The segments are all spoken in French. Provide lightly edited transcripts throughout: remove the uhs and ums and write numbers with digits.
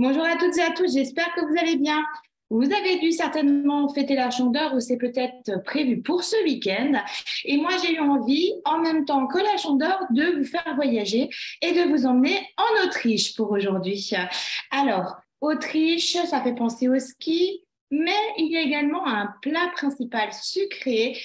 Bonjour à toutes et à tous, j'espère que vous allez bien. Vous avez dû certainement fêter la Chandeleur ou c'est peut-être prévu pour ce week-end. Et moi, j'ai eu envie, en même temps que la Chandeleur, de vous faire voyager et de vous emmener en Autriche pour aujourd'hui. Alors, Autriche, ça fait penser au ski, mais il y a également un plat principal sucré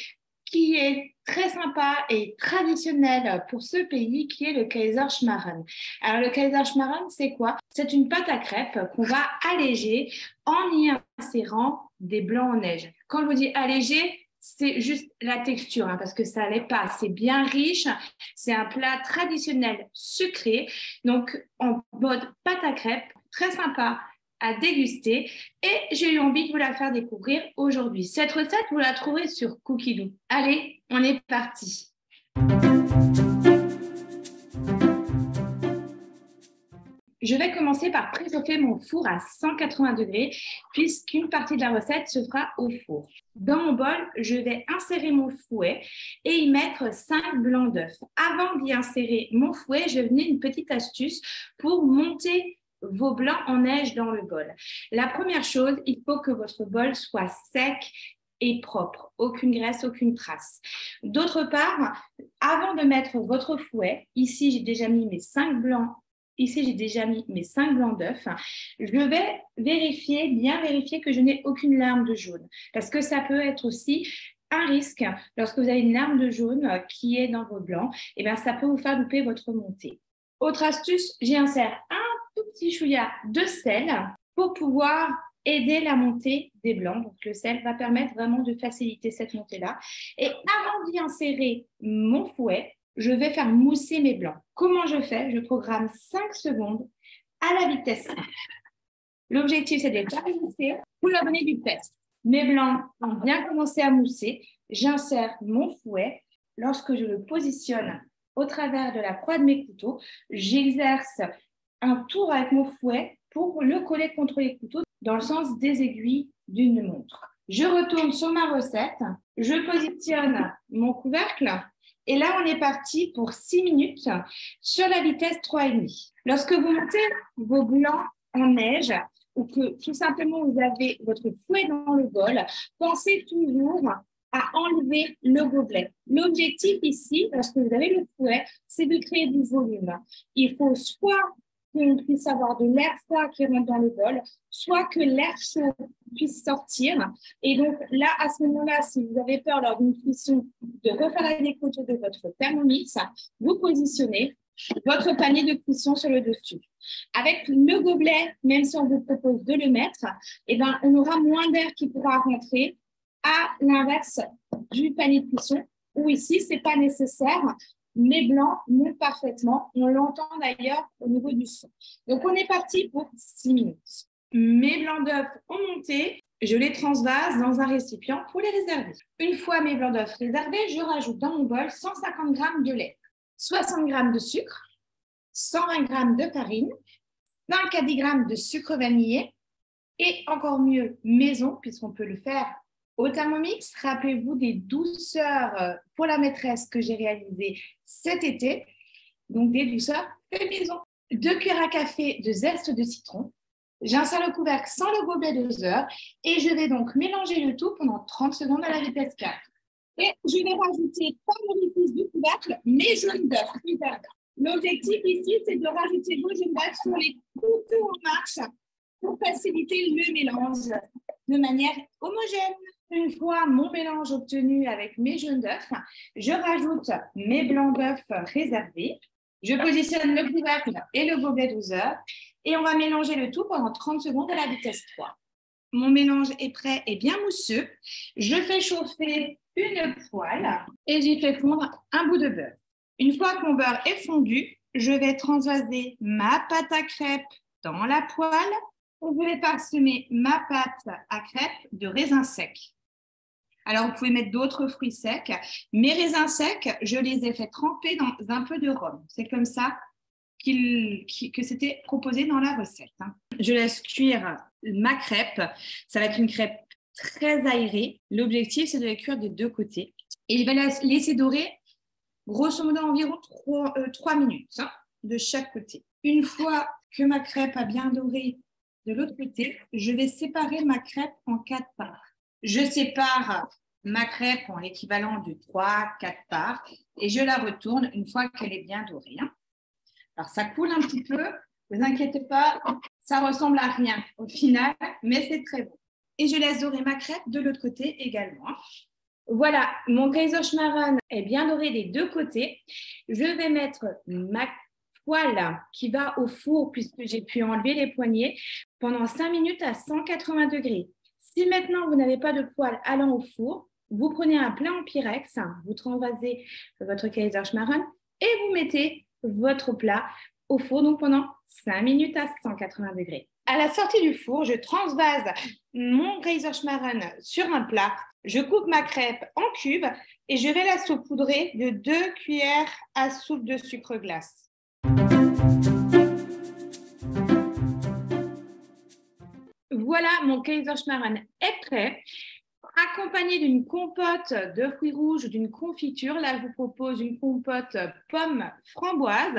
qui est très sympa et traditionnel pour ce pays, qui est le Kaiserschmarren. Alors, le Kaiserschmarren, c'est quoi? C'est une pâte à crêpes qu'on va alléger en y insérant des blancs en neige. Quand je vous dis alléger, c'est juste la texture, hein, parce que ça l'est pas. C'est bien riche. C'est un plat traditionnel sucré, donc en mode pâte à crêpes, très sympa à déguster. Et j'ai eu envie de vous la faire découvrir aujourd'hui. Cette recette, vous la trouverez sur Cookidoo. Allez, on est parti. Je vais commencer par préchauffer mon four à 180 degrés puisqu'une partie de la recette se fera au four. Dans mon bol, je vais insérer mon fouet et y mettre 5 blancs d'œufs. Avant d'y insérer mon fouet, je vais vous donner une petite astuce pour monter vos blancs en neige dans le bol. La première chose, il faut que votre bol soit sec et propre, aucune graisse, aucune trace. D'autre part, avant de mettre votre fouet, ici j'ai déjà mis mes 5 blancs. Ici, j'ai déjà mis mes 5 blancs d'œufs. Je vais vérifier, bien vérifier que je n'ai aucune larme de jaune. Parce que ça peut être aussi un risque lorsque vous avez une larme de jaune qui est dans vos blancs. Et bien, ça peut vous faire louper votre montée. Autre astuce, j'y insère un tout petit chouïa de sel pour pouvoir aider la montée des blancs. Donc, le sel va permettre vraiment de faciliter cette montée-là. Et avant d'y insérer mon fouet, je vais faire mousser mes blancs. Comment je fais? Je programme 5 secondes à la vitesse 1. L'objectif, c'est de les faire mousser pour leur donner du peps. Mes blancs ont bien commencé à mousser. J'insère mon fouet. Lorsque je le positionne au travers de la croix de mes couteaux, j'exerce un tour avec mon fouet pour le coller contre les couteaux dans le sens des aiguilles d'une montre. Je retourne sur ma recette. Je positionne mon couvercle. Et là, on est parti pour 6 minutes sur la vitesse 3,5. Lorsque vous montez vos blancs en neige ou que tout simplement vous avez votre fouet dans le bol, pensez toujours à enlever le gobelet. L'objectif ici, lorsque vous avez le fouet, c'est de créer du volume. Il faut soit qu'on puisse avoir de l'air froid qui rentre dans le bol, soit que l'air chaud puisse sortir. Et donc là, à ce moment-là, si vous avez peur lors d'une cuisson de refaire la découpe de votre Thermomix, vous positionnez votre panier de cuisson sur le dessus. Avec le gobelet, même si on vous propose de le mettre, eh ben, on aura moins d'air qui pourra rentrer, à l'inverse du panier de cuisson, où ici, ce n'est pas nécessaire. Mes blancs montent parfaitement. On l'entend d'ailleurs au niveau du son. Donc, on est parti pour 6 minutes. Mes blancs d'œufs ont monté. Je les transvase dans un récipient pour les réserver. Une fois mes blancs d'œufs réservés, je rajoute dans mon bol 150 g de lait, 60 g de sucre, 120 g de farine, 5 à 10 g de sucre vanillé et encore mieux maison, puisqu'on peut le faire au Thermomix. Rappelez-vous des douceurs pour la maîtresse que j'ai réalisées cet été, donc des douceurs fait maison. 2 cuillères à café de zeste de citron. J'insère le couvercle sans le gobelet de doseur et je vais donc mélanger le tout pendant 30 secondes à la vitesse 4. Et je vais rajouter par l'orifice du couvercle mes jaunes d'œufs. L'objectif ici, c'est de rajouter vos jaunes d'œufs sur les couteaux en marche pour faciliter le mélange de manière homogène. Une fois mon mélange obtenu avec mes jaunes d'œufs, je rajoute mes blancs d'œufs réservés. Je positionne le couvercle et le gobelet doseur et on va mélanger le tout pendant 30 secondes à la vitesse 3. Mon mélange est prêt et bien mousseux. Je fais chauffer une poêle et j'y fais fondre un bout de beurre. Une fois que mon beurre est fondu, je vais transvaser ma pâte à crêpes dans la poêle. Je vais parsemer ma pâte à crêpes de raisins secs. Alors, vous pouvez mettre d'autres fruits secs. Mes raisins secs, je les ai fait tremper dans un peu de rhum. C'est comme ça que c'était proposé dans la recette. Je laisse cuire ma crêpe. Ça va être une crêpe très aérée. L'objectif, c'est de la cuire des deux côtés. Et je vais la laisser dorer grosso modo environ 3 minutes de chaque côté. Une fois que ma crêpe a bien doré De l'autre côté, je vais séparer ma crêpe en 4 parts. Je sépare ma crêpe en l'équivalent de 3-4 parts et je la retourne une fois qu'elle est bien dorée. Alors, ça coule un petit peu, ne vous inquiétez pas, ça ressemble à rien au final, mais c'est très bon. Et je laisse dorer ma crêpe de l'autre côté également. Voilà, mon Kaiserschmarren est bien doré des deux côtés. Je vais mettre ma poêle qui va au four puisque j'ai pu enlever les poignées pendant 5 minutes à 180 degrés. Si maintenant vous n'avez pas de poêle allant au four, vous prenez un plat en Pyrex, vous transvasez votre Kaiserschmarren et vous mettez votre plat au four donc pendant 5 minutes à 180 degrés. À la sortie du four, je transvase mon Kaiserschmarren sur un plat. Je coupe ma crêpe en cubes et je vais la saupoudrer de 2 cuillères à soupe de sucre glace. Voilà, mon Kaiserschmarren est prêt. Accompagné d'une compote de fruits rouges, d'une confiture. Là, je vous propose une compote pomme framboise.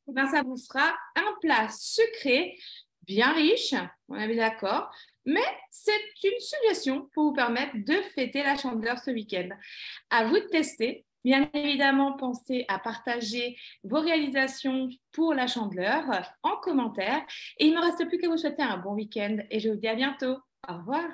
Et bien, ça vous fera un plat sucré, bien riche, on est d'accord, mais c'est une suggestion pour vous permettre de fêter la Chandeleur ce week-end. À vous de tester. Bien évidemment, pensez à partager vos réalisations pour la Chandeleur en commentaire. Et il ne me reste plus qu'à vous souhaiter un bon week-end et je vous dis à bientôt. Au revoir.